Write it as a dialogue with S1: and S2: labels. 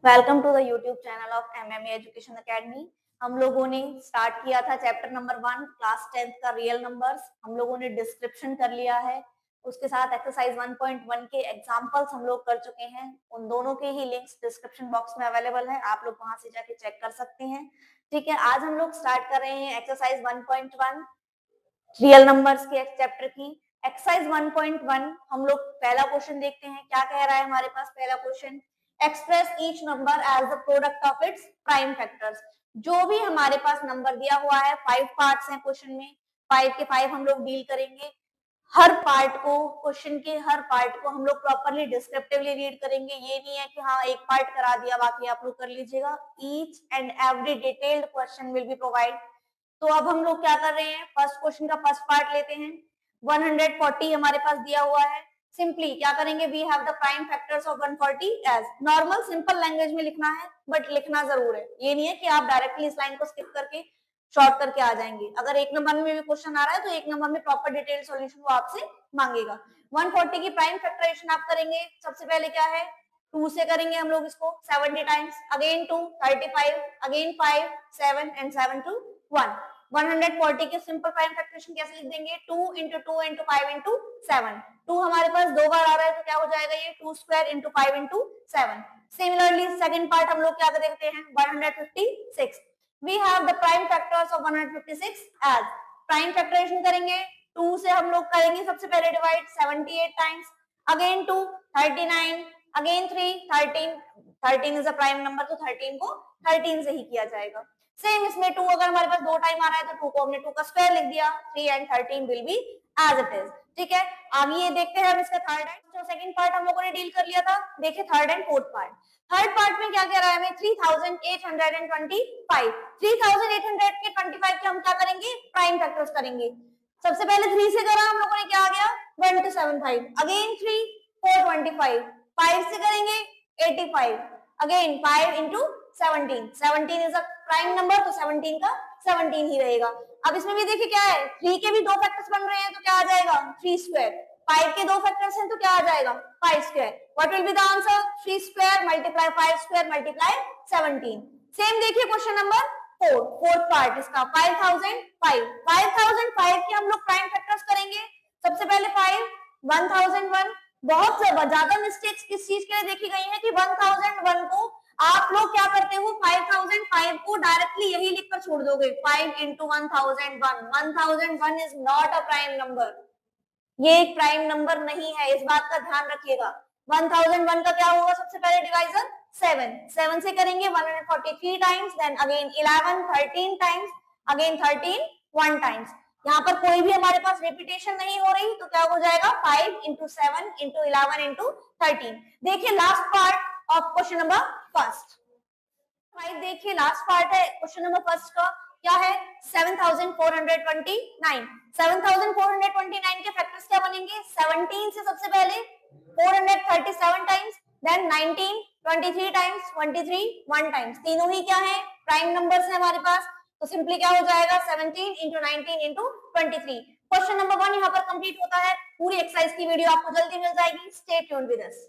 S1: Welcome to the YouTube channel of MMA education academy. हम लोगों ने स्टार्ट किया था चैप्टर नंबर 1 क्लास 10th का रियल नंबर्स। हम लोगों ने डिस्क्रिप्शन कर लिया है, उसके साथ एक्सरसाइज 1.1 के एग्जांपल्स हम लोग कर चुके हैं। उन दोनों के ही लिंक्स डिस्क्रिप्शन बॉक्स में अवेलेबल है, आप लोग वहां से जाके चेक कर सकते हैं। ठीक है, आज हम लोग स्टार्ट कर रहे हैं एक्सरसाइज 1.1 रियल नंबर्स के चैप्टर की। एक्सरसाइज 1.1 हम लोग पहला क्वेश्चन देखते हैं, क्या कह रहा है हमारे पास। पहला question, express each number as the product of its prime factors. जो भी हमारे पास नंबर दिया हुआ है, 5 पार्ट्स हैं क्वेश्चन में, 5 के 5 हम लोग डील करेंगे। हर पार्ट को, क्वेश्चन के हर पार्ट को हम लोग प्रॉपरली डिस्क्रिप्टिवली रीड करेंगे। ये नहीं है कि हाँ एक पार्ट करा दिया बाकी आप लोग कर लीजिएगा। Each and every detailed question will be provide. तो अब हम लोग क्या कर रहे हैं, फर्स्ट क्वेश्चन का फर्स्ट पार्ट लेते हैं। 140 हमारे पास दिया हुआ है। सिंपली क्या करेंगे, we have the prime factors of 140 as. Normal simple language में लिखना है, बट लिखना जरूर है। ये नहीं है कि आप डायरेक्टली इस लाइन को स्किप करके शॉर्ट करके आ जाएंगे। अगर एक नंबर में भी क्वेश्चन आ रहा है तो एक नंबर में प्रॉपर डिटेल सॉल्यूशन वो आपसे मांगेगा। 140 की प्राइम फैक्टराइजेशन आप करेंगे, सबसे पहले क्या है, 2 से करेंगे हम लोग इसको 70 times, again 2 35, again 5 7 and 7 to 1। 140 के सिंपल प्राइम फैक्टराइजेशन कैसे लिख देंगे, 2 into 2 into 5 into 7। 2 हमारे पास दो बार आ रहा है तो क्या हो जाएगा ये 2 square into 5 into 7। Similarly second part हम लोग क्या देखते हैं, 156। We have the prime factors of 156 as. Prime factorization करेंगे, 2 से हम लोग करेंगे सबसे पहले divide 78 times, again 2 39, again 3 13। 13 is a prime number तो 13 को 13 से ही किया जाएगा। सेम इसमें 2 अगर हमारे पास दो टाइम आ रहा है तो 2 को हमने 2 का स्क्वायर लिख दिया, 3 and 13 will be as it is. ठीक है, आगे ये देखते हैं हम इसका थर्ड एंड सेकंड पार्ट हम लोगों ने डील कर लिया था। देखिए third and fourth part. Third part में क्या कह रहा है हमें, 3825। 3800 के 25 के हम क्या करेंगे, प्राइम फैक्टर्स करेंगे। सबसे पहले 3 से करा हम लोगों ने, क्या आ गया 1275, अगेन 3 425, 5 से करेंगे 85, again 5 into 17। 17 is a prime number तो 17 का 17 ही रहेगा। अब इसमें भी देखिए क्या है, 3 के भी दो फैक्टर्स बन रहे हैं तो क्या आ जाएगा 3 स्क्वायर। 5 के दो फैक्टर्स हैं तो क्या आ जाएगा 5 square. What will be the answer, 3 square multiply 5 square multiply 17। Same देखिए क्वेश्चन नंबर 4, फोर्थ पार्ट इसका 5005। 5005 के हम लोग प्राइम फैक्टर्स करेंगे। सबसे पहले 5 1001। बहुत ज्यादा मिस्टेक्स किस चीज के लिए देखी गई है कि 1001 को आप लोग क्या करते हो, 5005 को डायरेक्टली यही लिखकर छोड़ दोगे, 5 into 1001। 1001 is not a prime number, ये एक प्राइम नंबर नहीं है, इस बात का ध्यान रखिएगा। 1001 का क्या होगा, सबसे पहले डिवाइजर 7। 7 से करेंगे 143 times, then again 11 13 times, again 13 1 times. यहाँ पर कोई भी हमारे पास रिपीटेशन नहीं हो रही तो क्या हो जाएगा 5 into 7 into 11 into 13। देखिए last part of question number first. 5 देखिए लास्ट पार्ट है क्वेश्चन नंबर फर्स्ट का, क्या है 7429। 7429 के फैक्टर्स क्या बनेंगे, 17 से सबसे पहले 437 टाइम्स, देन 19 23 टाइम्स, 23 1 टाइम्स। तीनों ही क्या है, प्राइम नंबर्स है हमारे पास, तो सिंपली क्या हो जाएगा 17 into 19 into 23। क्वेश्चन नंबर 1 यहाँ पर कंप्लीट होता है। पूरी एक्सरसाइज की वीडियो आपको जल्दी मिल जाएगी, स्टे ट्यून्ड विद अस।